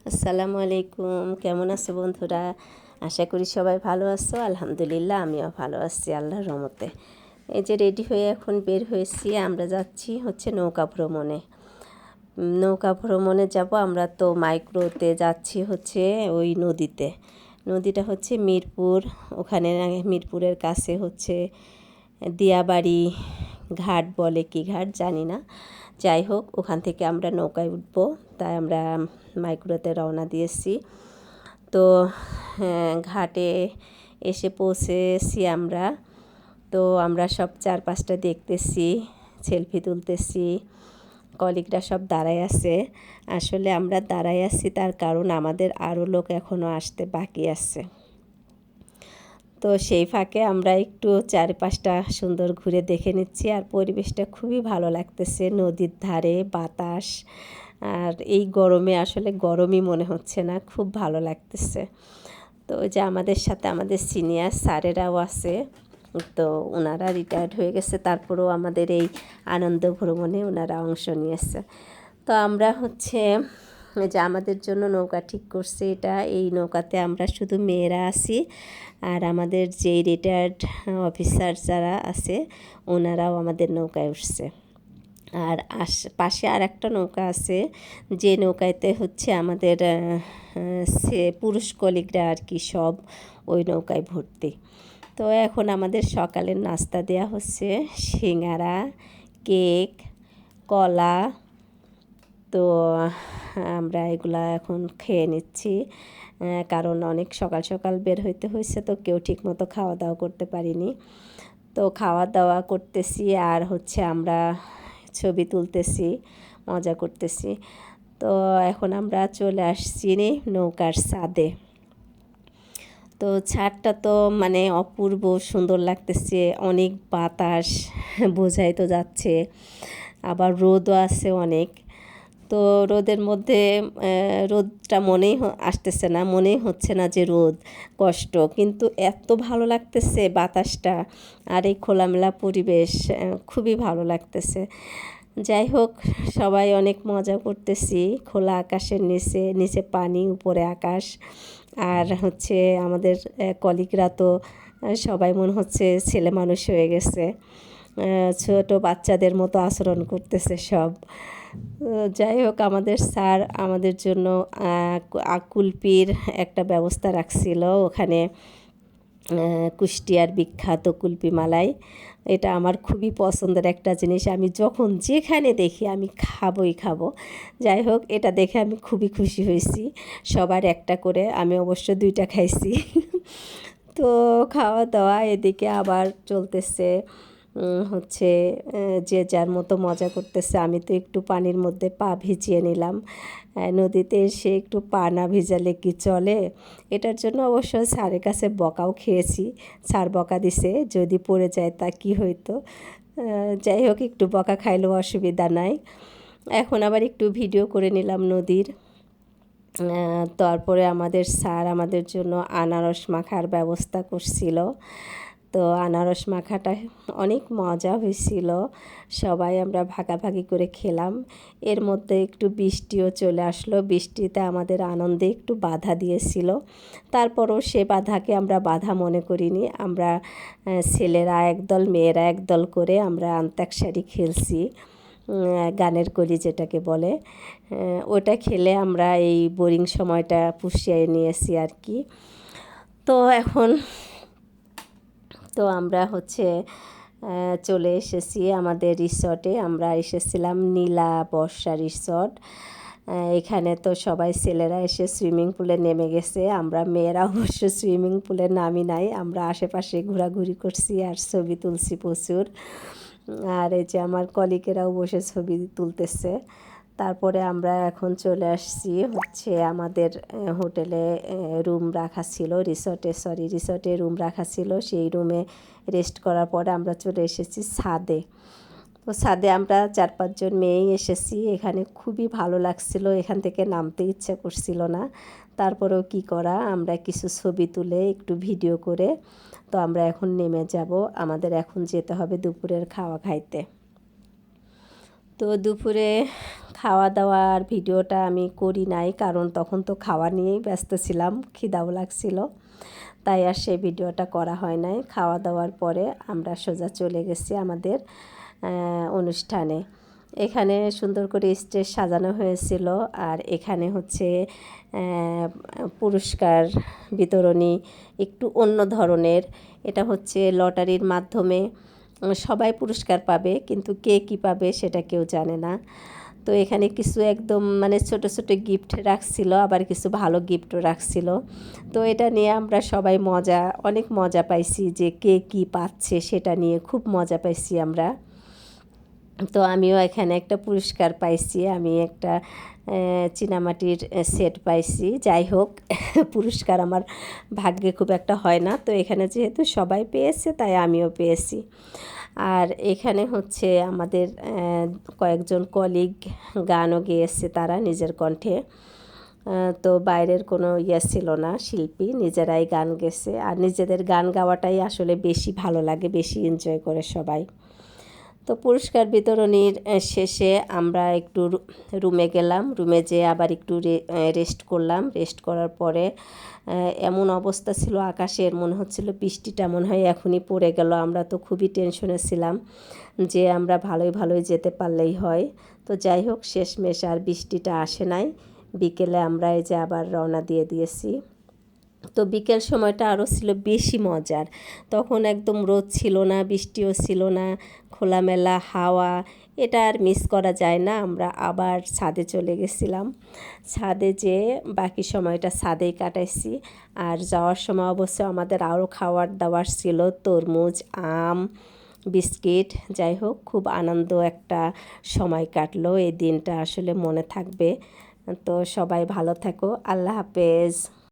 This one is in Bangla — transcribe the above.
আসসালামু আলাইকুম। কেমন আছো বন্ধুরা? আশা করি সবাই ভালো আছো। আলহামদুলিল্লাহ আমিও ভালো আছি আল্লাহর রহমতে। এই যে রেডি হয়ে এখন বের হয়েছি, আমরা যাচ্ছি হচ্ছে নৌকা ভ্রমণে। নৌকা ভ্রমণে যাব আমরা, তো মাইক্রোতে যাচ্ছি হচ্ছে ওই নদীতে। নদীটা হচ্ছে মিরপুর, ওখানে মিরপুরের কাছে হচ্ছে দিয়াবাড়ি ঘাট বলে, কি ঘাট জানি না। যাই হোক, ওখান থেকে আমরা নৌকায় উঠবো, তাই আমরা মাইক্রোতে রওনা দিয়েছি। তো ঘাটে এসে পৌঁছেছি আমরা। তো আমরা সব চারপাশটা দেখতেছি, সেলফি তুলতেছি, কলিগরা সব দাঁড়ায় আছে। আসলে আমরা দাঁড়ায় আছি তার কারণ আমাদের আরও লোক এখনও আসতে বাকি আছে। তো সেই ফাঁকে আমরা একটু চারপাশটা সুন্দর ঘুরে দেখে নিচ্ছি, আর পরিবেশটা খুবই ভালো লাগতেছে। নদীর ধারে বাতাস, আর এই গরমে আসলে গরমই মনে হচ্ছে না, খুব ভালো লাগতেছে। তো ওই যে আমাদের সাথে আমাদের সিনিয়র স্যারেরাও আছে, তো ওনারা রিটায়ার্ড হয়ে গেছে, তারপরেও আমাদের এই আনন্দ ভ্রমণে ওনারা অংশ নিয়েছে। তো আমরা হচ্ছে যে আমাদের জন্য নৌকা ঠিক করছে, এটা এই নৌকাতে আমরা শুধু মেয়েরা আছি, আর আমাদের যেই রিটায়ার্ড অফিসার যারা আছে ওনারাও আমাদের নৌকায় উঠছে। আর পাশে আর একটা নৌকা আছে, যে নৌকাতে হচ্ছে আমাদের সে পুরুষ কলিগরা আর কি, সব ওই নৌকায় ভর্তি। তো এখন আমাদের সকালের নাস্তা দেয়া হচ্ছে সিঙ্গারা, কেক, কলা। তো আমরা এগুলা এখন খেয়ে নিচ্ছি, কারণ অনেক সকাল সকাল বের হইতে হয়েছে, তো কেউ ঠিকমতো খাওয়া দাওয়া করতে পারিনি। তো খাওয়া দাওয়া করতেছি আর হচ্ছে আমরা ছবি তুলতেছি, মজা করতেছি। তো এখন আমরা চলে আসছি নৌকার ছাদে। তো ছাদটা তো মানে অপূর্ব সুন্দর লাগতেছে, অনেক বাতাস বোঝাই তো যাচ্ছে, আবার রোদও আছে অনেক। তো রোদের মধ্যে রোদটা মনেই আসতেছে না, মনেই হচ্ছে না যে রোদ, কষ্ট, কিন্তু এত ভালো লাগতেছে বাতাসটা আর এই খোলামেলা পরিবেশ, খুবই ভালো লাগতেছে। যাই হোক, সবাই অনেক মজা করতেছি, খোলা আকাশের নিচে, নিচে পানি, উপরে আকাশ। আর হচ্ছে আমাদের কলিগরা তো সবাই মনে হচ্ছে ছেলে মানুষ হয়ে গেছে, ছোট বাচ্চাদের মতো আচরণ করতেছে সব। যাই হোক, আমাদের স্যার আমাদের জন্য কুলপির একটা ব্যবস্থা রাখছিল ওখানে, কুষ্টিয়ার বিখ্যাত কুলপি মালাই। এটা আমার খুবই পছন্দের একটা জিনিস, আমি যখন যেখানে দেখি আমি খাবই খাবো। যাই হোক, এটা দেখে আমি খুবই খুশি হয়েছি। সবার একটা করে, আমি অবশ্য 2টা খাইছি। তো খাওয়া দাওয়া এদিকে আবার চলতেছে, হচ্ছে যে যার মতো মজা করতেছে। আমি তো একটু পানির মধ্যে পা ভিজিয়ে নিলাম, নদীতে এসে একটু পা না ভিজালে কি চলে। এটার জন্য অবশ্য স্যারের কাছে বকাও খেয়েছি, স্যার বকা দিছে, যদি পড়ে যায় তা কি হইতো। যাই হোক, একটু বকা খাইলেও অসুবিধা নাই। এখন আবার একটু ভিডিও করে নিলাম নদীর। তারপরে আমাদের স্যার আমাদের জন্য আনারস মাখার ব্যবস্থা করছিল। তো আনারস মাখাটা অনেক মজা হয়েছিল, সবাই আমরা ভাগাভাগি করে খেলাম। এর মধ্যে একটু বৃষ্টিও চলে আসলো, বৃষ্টিতে আমাদের আনন্দে একটু বাধা দিয়েছিল, তারপরও সে বাধাকে আমরা বাধা মনে করিনি। আমরা ছেলেরা একদল, মেয়েরা একদল করে আমরা অন্তাক্ষরী খেলছি, গানের কলি যেটাকে বলে। ওটা খেলে আমরা এই বোরিং সময়টা পুষিয়ে নিয়েছি আর কি। তো এখন তো আমরা হচ্ছে চলে এসেছি আমাদের রিসর্টে। আমরা এসেছিলাম নীলা বর্ষা রিসর্ট। এখানে তো সবাই ছেলেরা এসে সুইমিং পুলে নেমে গেছে, আমরা মেয়েরা অবশ্য সুইমিং পুলে নামি নাই, আমরা আশেপাশে ঘোরাঘুরি করছি আর ছবি তুলছি প্রচুর। আর এই যে আমার কলিগেরাও বসে ছবি তুলতেছে। তারপরে আমরা এখন চলে আসছি হচ্ছে আমাদের হোটেলে রুম রাখা ছিল, রিসর্টে রুম রাখা ছিল, সেই রুমে রেস্ট করার পরে আমরা চলে এসেছি ছাদে। তো ছাদে আমরা 4-5 জন মেয়েই এসেছি, এখানে খুবই ভালো লাগছিল, এখান থেকে নামতে ইচ্ছা করছিল না, তারপরেও কি করা, আমরা কিছু ছবি তুলে একটু ভিডিও করে তো আমরা এখন নেমে যাব, আমাদের এখন যেতে হবে দুপুরের খাওয়া খাইতে। তো দুপুরে খাওয়া দাওয়ার ভিডিওটা আমি করি নাই, কারণ তখন তো খাওয়া নিয়েই ব্যস্ত ছিলাম, খিদাও লাগছিল, তাই আর সেই ভিডিওটা করা হয় নাই। খাওয়া দাওয়ার পরে আমরা সোজা চলে গেছি আমাদের অনুষ্ঠানে। এখানে সুন্দর করে স্টেজ সাজানো হয়েছিল, আর এখানে হচ্ছে পুরস্কার বিতরণী একটু অন্য ধরনের। এটা হচ্ছে লটারির মাধ্যমে সবাই পুরস্কার পাবে, কিন্তু কে কী পাবে সেটা কেউ জানে না। তো এখানে কিছু একদম মানে ছোট ছোট গিফট রাখছিল, আবার কিছু ভালো গিফটও রাখছিল। তো এটা নিয়ে আমরা সবাই অনেক মজা পাইছি, যে কে কী পাচ্ছে সেটা নিয়ে খুব মজা পাইছি আমরা। তো আমিও এখানে একটা পুরস্কার পাইছি, আমি একটা চীনামাটির সেট পাইছি। যাই হোক, পুরস্কার আমার ভাগ্যে খুব একটা হয় না, তো এখানে যেহেতু সবাই পেয়েছে তাই আমিও পেয়েছি। আর এখানে হচ্ছে আমাদের কয়েকজন কলিগ গানও গেয়েছে তারা নিজের কণ্ঠে। তো বাইরের কোনো ছিল না, শিল্পী নিজেরাই গান গেছে। আর নিজেদের গান গাওয়াটাই আসলে বেশি ভালো লাগে, বেশি এনজয় করে সবাই। তো পুরস্কার বিতরণীর শেষে আমরা একটু রুমে গেলাম, রুমে যেয়ে আবার একটু রেস্ট করলাম। রেস্ট করার পরে এমন অবস্থা ছিল আকাশের, মনে হচ্ছিল বৃষ্টিটা মনে হয় এখনই পড়ে গেল। আমরা তো খুবই টেনশনে ছিলাম যে আমরা ভালোই যেতে পারলেই হয়। তো যাই হোক, শেষমেশ আর বৃষ্টিটা আসে নাই। বিকেলে আমরা এই যে আবার রওনা দিয়েছি। তো বিকেল সময়টা আরও ছিল বেশি মজার। তখন একদম রোদ ছিল না, বৃষ্টিও ছিল না, খোলামেলা হাওয়া, এটা আর মিস করা যায় না। আমরা আবার ছাদে চলে গেছিলাম। ছাদে যেয়ে বাকি সময়টা ছাদেই কাটাইছি। আর যাওয়ার সময় অবশ্য আমাদের আরও খাওয়ার দাওয়ার ছিল, তরমুজ, আম, বিস্কিট। যাই হোক, খুব আনন্দ একটা সময় কাটলো। এই দিনটা আসলে মনে থাকবে। তো সবাই ভালো থেকো, আল্লাহ হাফেজ।